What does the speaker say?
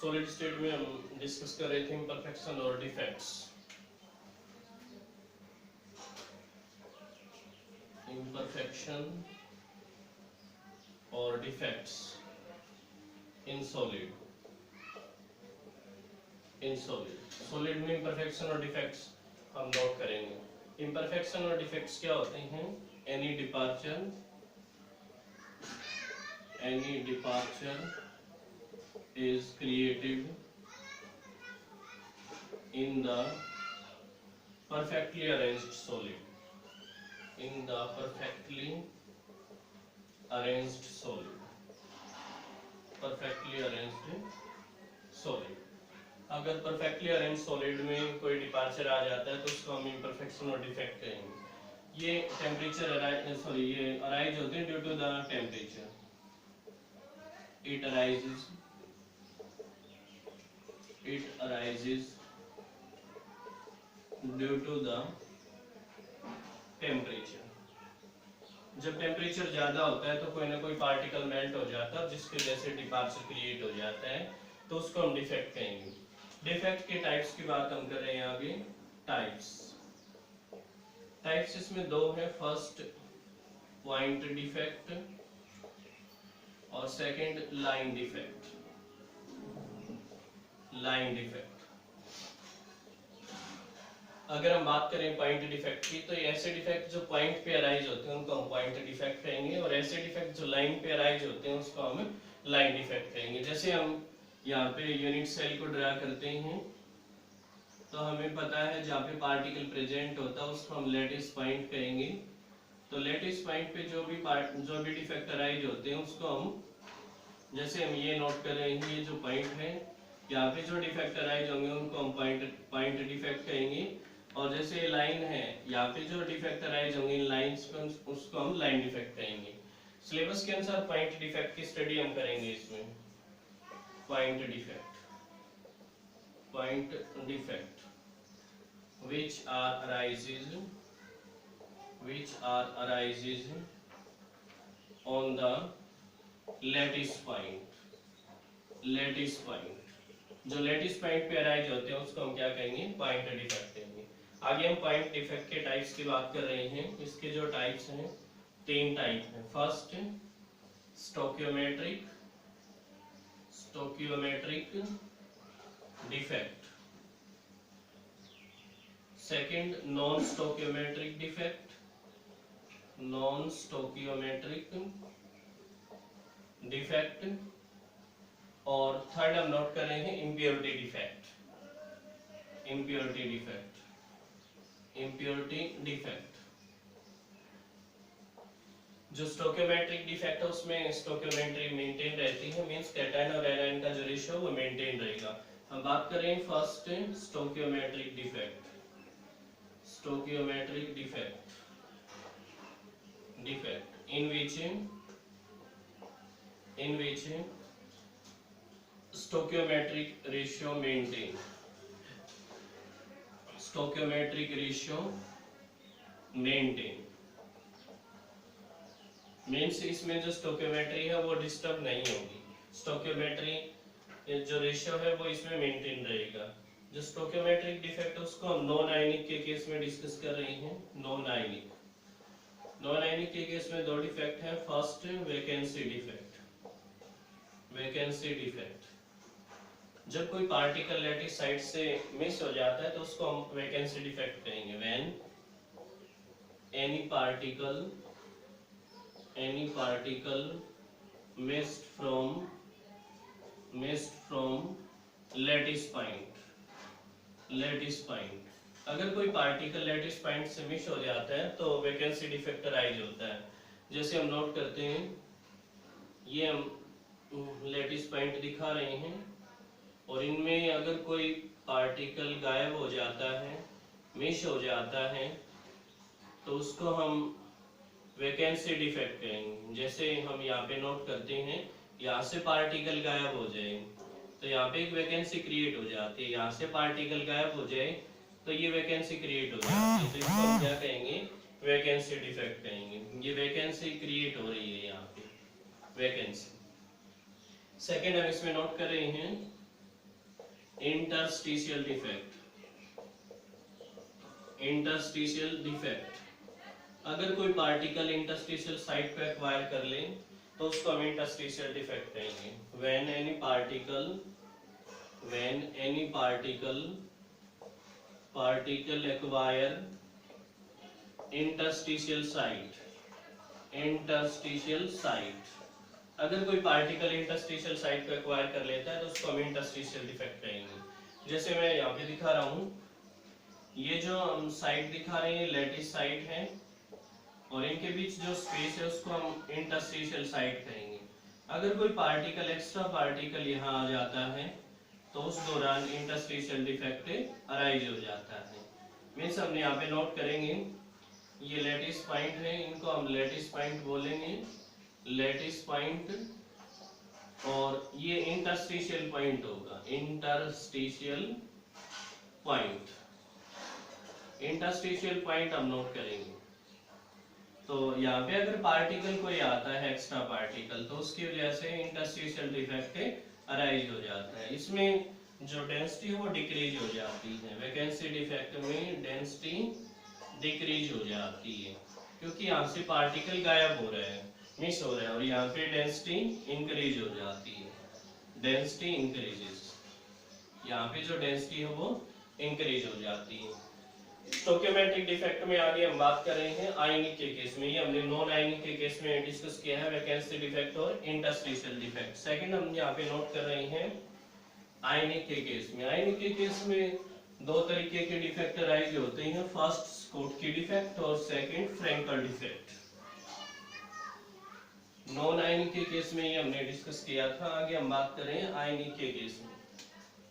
Solid state में हम discuss कर रहे थे इम्परफेक्शन और डिफेक्ट्स। इम्परफेक्शन और डिफेक्ट्स इन सॉलिड। सॉलिड में इम्परफेक्शन और डिफेक्ट्स हम नोट करेंगे। इम्परफेक्शन और डिफेक्ट्स क्या होते हैं? Any departure is created in the perfectly arranged solid. In the perfectly arranged solid. Perfectly arranged solid. अगर perfectly arranged solid में कोई डिपार्चर आ जाता है तो उसको हम imperfection और defect कहेंगे। ये टेम्परेचर ये अराइज होते हैं due to the temperature. It arises due to the temperature। जब टेम्परेचर ज्यादा होता है तो कोई ना कोई पार्टिकल मेल्ट हो जाता है जिसकी वजह से डिपार्चर क्रिएट हो जाता है, तो उसको हम डिफेक्ट कहेंगे। डिफेक्ट के टाइप्स की बात हम कर रहे हैं आगे। टाइप्स इसमें दो है। फर्स्ट पॉइंट डिफेक्ट और सेकंड लाइन डिफेक्ट। अगर हम बात करें पॉइंट डिफेक्ट की तो ऐसे डिफेक्ट जो पॉइंट पे अराइज होते हैं उनको हम पॉइंट डिफेक्ट कहेंगे, और ऐसे डिफेक्ट जो लाइन पे अराइज होते हैं उसको हम लाइन डिफेक्ट कहेंगे। जैसे हम यहाँ पे यूनिट सेल को ड्रा करते हैं तो हमें पता है जहाँ पे पार्टिकल प्रेजेंट होता है उसको हम लेटिस पॉइंट कहेंगे। तो लेटिस पॉइंट पे जो भी डिफेक्ट अराइज होते हैं उसको हम, जैसे हम ये नोट कर रहे हैं, ये जो पॉइंट है यहाँ पे जो डिफेक्ट अराइज होंगे उनको हम पॉइंट डिफेक्ट कहेंगे, और जैसे लाइन है यहाँ पे जो डिफेक्ट अराइज होंगे इन लाइंस पे उसको हम लाइन डिफेक्ट कहेंगे। सिलेबस के अनुसार पॉइंट डिफेक्ट की स्टडी हम करेंगे इसमें। Point defect which arises on the lattice point। जो लेटिस पॉइंट पे अराइज होते हैं उसको हम क्या कहेंगे? पॉइंट डिफेक्ट कहेंगे। आगे हम पॉइंट डिफेक्ट के टाइप्स की बात कर रहे हैं। इसके जो टाइप्स हैं, 3 टाइप हैं। First stoichiometric defect, second non stoichiometric defect, और थर्ड हम नोट कर रहे हैं इम्प्योरिटी डिफेक्ट। जो स्टोकियोमेट्रिक डिफेक्ट है उसमें स्टोकियोमेट्री मेंटेन रहती है, मींस कैटायन और एनायन का जो रेशियो वो मेंटेन रहेगा। हम बात करें first stoichiometric defect in which stoichiometric ratio maintain means इसमें जो स्टोकियोमेट्री है वो डिस्टर्ब नहीं होगी। स्टोकियोमेट्री जो रेशियो है वो इसमें मेंटेन रहेगा। जो स्टोकियोमेट्रिक डिफेक्ट है उसको हम नॉन आयनिक के केस में डिस्कस कर रहे हैं। नॉन आयनिक के केस में 2 डिफेक्ट है। फर्स्ट वैकेंसी डिफेक्ट, जब कोई पार्टिकल लैटिस साइड से मिस हो जाता है तो उसको हम वैकेंसी डिफेक्ट कहेंगे। When any particle missed from lattice point. अगर कोई पार्टिकल लैटिस पॉइंट से मिस हो जाता है तो वैकेंसी डिफेक्ट अराइज होता है। जैसे हम नोट करते हैं, ये हम लैटिस पॉइंट दिखा रहे हैं और इनमें अगर कोई पार्टिकल गायब हो जाता है, मिस हो जाता है, तो उसको हम वैकेंसी डिफेक्ट कहेंगे। जैसे हम यहाँ पे नोट करते हैं, यहाँ से पार्टिकल गायब हो जाए तो यहाँ पे एक वैकेंसी क्रिएट हो जाती है, यहाँ से पार्टिकल गायब हो जाए तो ये वैकेंसी क्रिएट हो जाती है, तो इसको हम क्या कहेंगे? वैकेंसी डिफेक्ट कहेंगे। ये वैकेंसी क्रिएट हो रही है यहाँ पे, वैकेंसी। सेकेंड हम इसमें नोट कर रहे हैं इंटरस्टिशियल डिफेक्ट, इंटरस्टिशियल डिफेक्ट, अगर कोई पार्टिकल इंटरस्टिशियल साइट पे एक्वायर कर ले तो उसको हम इंटरस्टिशियल डिफेक्ट कहेंगे। When any particle acquire interstitial site, अगर कोई पार्टिकल इंटरस्टिशियल साइट को एक्वायर कर लेता है तो उसको हम इंटरस्टिशियल डिफेक्ट कहेंगे। जैसे मैं यहाँ पे दिखा रहा हूँ, ये जो हम साइट दिखा रहे हैं लैटिस साइट है और इनके बीच जो स्पेस है उसको हम इंटरस्टिशियल साइट कहेंगे। अगर कोई पार्टिकल एक्स्ट्रा पार्टिकल यहाँ आ जाता है तो उस दौरान इंटरस्टिशियल डिफेक्ट अराइज हो जाता है। मीन्स हम यहाँ पे नोट करेंगे ये लैटिस पॉइंट है, इनको हम लैटिस पॉइंट बोलेंगे, लैटिस पॉइंट, और ये इंटरस्टिशियल पॉइंट होगा, इंटरस्टिशियल पॉइंट हम नोट करेंगे। तो यहाँ पे अगर पार्टिकल कोई आता है एक्स्ट्रा पार्टिकल तो उसकी वजह से इंटरस्टिशियल डिफेक्ट अराइज हो जाता है। इसमें जो डेंसिटी है वो डिक्रीज हो जाती है, वैकेंसी डिफेक्ट में डेंसिटी डिक्रीज हो जाती है क्योंकि यहाँ से पार्टिकल गायब हो रहे हैं, मिस हो रहे हैं, और यहाँ पे डेंसिटी इंक्रीज हो जाती है, डेंसिटी इंक्रीजेस, यहाँ पे जो डेंसिटी है वो इंक्रीज हो जाती है। स्टोइकियोमेट्रिक डिफेक्ट में आगे हम बात कर रहे हैं आयनिक के केस में, ये हमने नॉन आयनिक के केस में डिस्कस किया है, वैकेंसी डिफेक्ट और इंटरस्टिशियल डिफेक्ट। सेकंड हम यहाँ पे नोट कर रहे हैं आयनिक के केस में। आयनिक के केस में दो तरीके के डिफेक्ट अराइज होते हैं, फर्स्ट स्कोटकी डिफेक्ट और second Frenkel defect. Non ionic के केस में ये हमने डिस्कस किया था, आगे हम बात कर रहे हैं आयनिक के केस में।